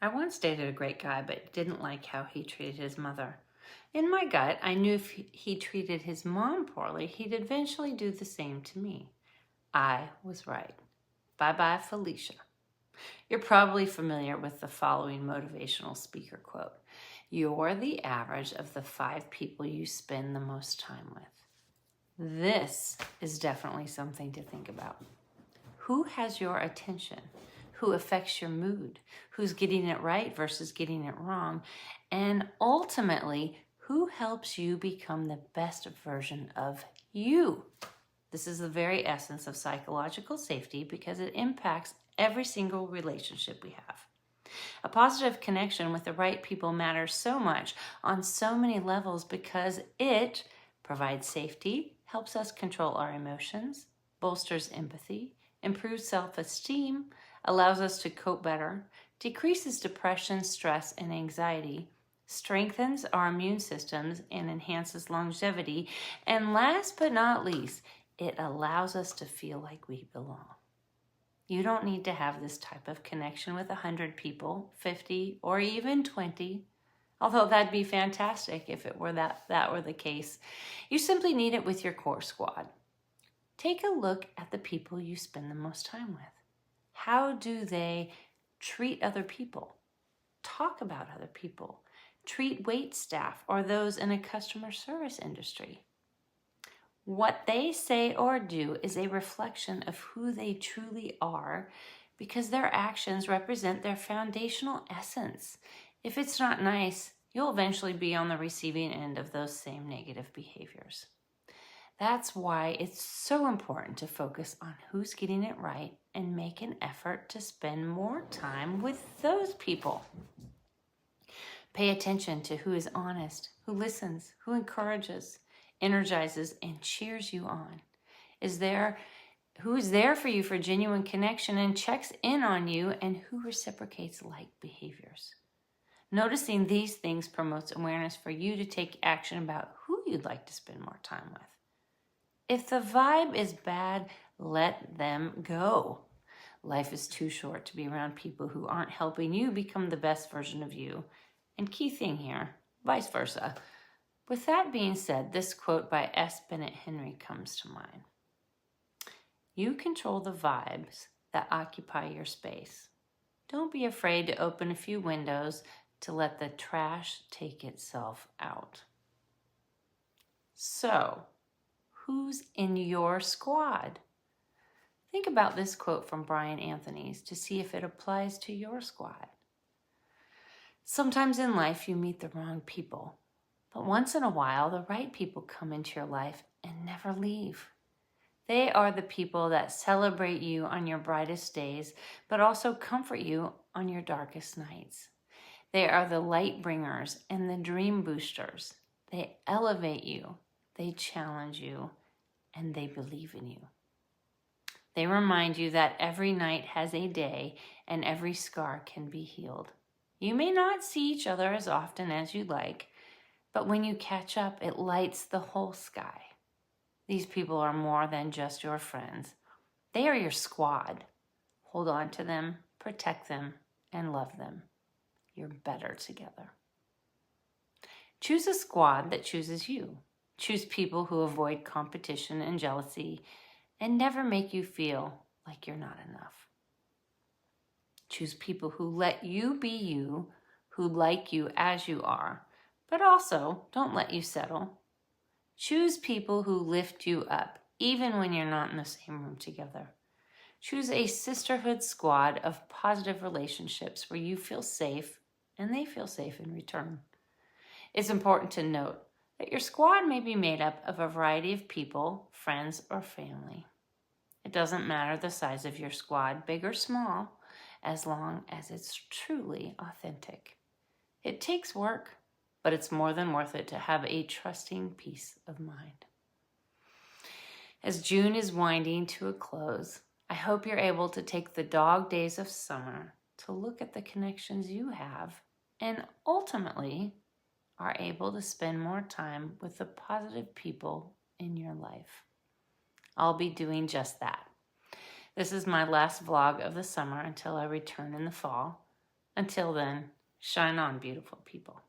I once dated a great guy, but didn't like how he treated his mother. In my gut, I knew if he treated his mom poorly, he'd eventually do the same to me. I was right. Bye-bye, Felicia. You're probably familiar with the following motivational speaker quote. You're the average of the 5 people you spend the most time with. This is definitely something to think about. Who has your attention? Who affects your mood? Who's getting it right versus getting it wrong? And ultimately, who helps you become the best version of you? This is the very essence of psychological safety because it impacts every single relationship we have. A positive connection with the right people matters so much on so many levels because it provides safety, helps us control our emotions, bolsters empathy, improves self-esteem, allows us to cope better, decreases depression, stress, and anxiety, strengthens our immune systems and enhances longevity, and last but not least, it allows us to feel like we belong. You don't need to have this type of connection with 100 people, 50, or even 20, although that'd be fantastic if it were that were the case. You simply need it with your core squad. Take a look at the people you spend the most time with. How do they treat other people? Talk about other people. Treat wait staff or those in a customer service industry. What they say or do is a reflection of who they truly are because their actions represent their foundational essence. If it's not nice, you'll eventually be on the receiving end of those same negative behaviors. That's why it's so important to focus on who's getting it right and make an effort to spend more time with those people. Pay attention to who is honest, who listens, who encourages, energizes, and cheers you on. Who is there for you for genuine connection and checks in on you, and who reciprocates like behaviors. Noticing these things promotes awareness for you to take action about who you'd like to spend more time with. If the vibe is bad, let them go. Life is too short to be around people who aren't helping you become the best version of you. And key thing here, vice versa. With that being said, this quote by S. Bennett Henry comes to mind. You control the vibes that occupy your space. Don't be afraid to open a few windows to let the trash take itself out. So, who's in your squad? Think about this quote from Brian Anthony's to see if it applies to your squad. Sometimes in life you meet the wrong people, but once in a while the right people come into your life and never leave. They are the people that celebrate you on your brightest days, but also comfort you on your darkest nights. They are the light bringers and the dream boosters. They elevate you, they challenge you, and they believe in you. They remind you that every night has a day and every scar can be healed. You may not see each other as often as you'd like, but when you catch up, it lights the whole sky. These people are more than just your friends. They are your squad. Hold on to them, protect them, and love them. You're better together. Choose a squad that chooses you. Choose people who avoid competition and jealousy and never make you feel like you're not enough. Choose people who let you be you, who like you as you are, but also don't let you settle. Choose people who lift you up, even when you're not in the same room together. Choose a sisterhood squad of positive relationships where you feel safe and they feel safe in return. It's important to note that your squad may be made up of a variety of people, friends, or family. It doesn't matter the size of your squad, big or small, as long as it's truly authentic. It takes work, but it's more than worth it to have a trusting peace of mind. As June is winding to a close, I hope you're able to take the dog days of summer to look at the connections you have and ultimately are able to spend more time with the positive people in your life. I'll be doing just that. This is my last vlog of the summer until I return in the fall. Until then, shine on, beautiful people.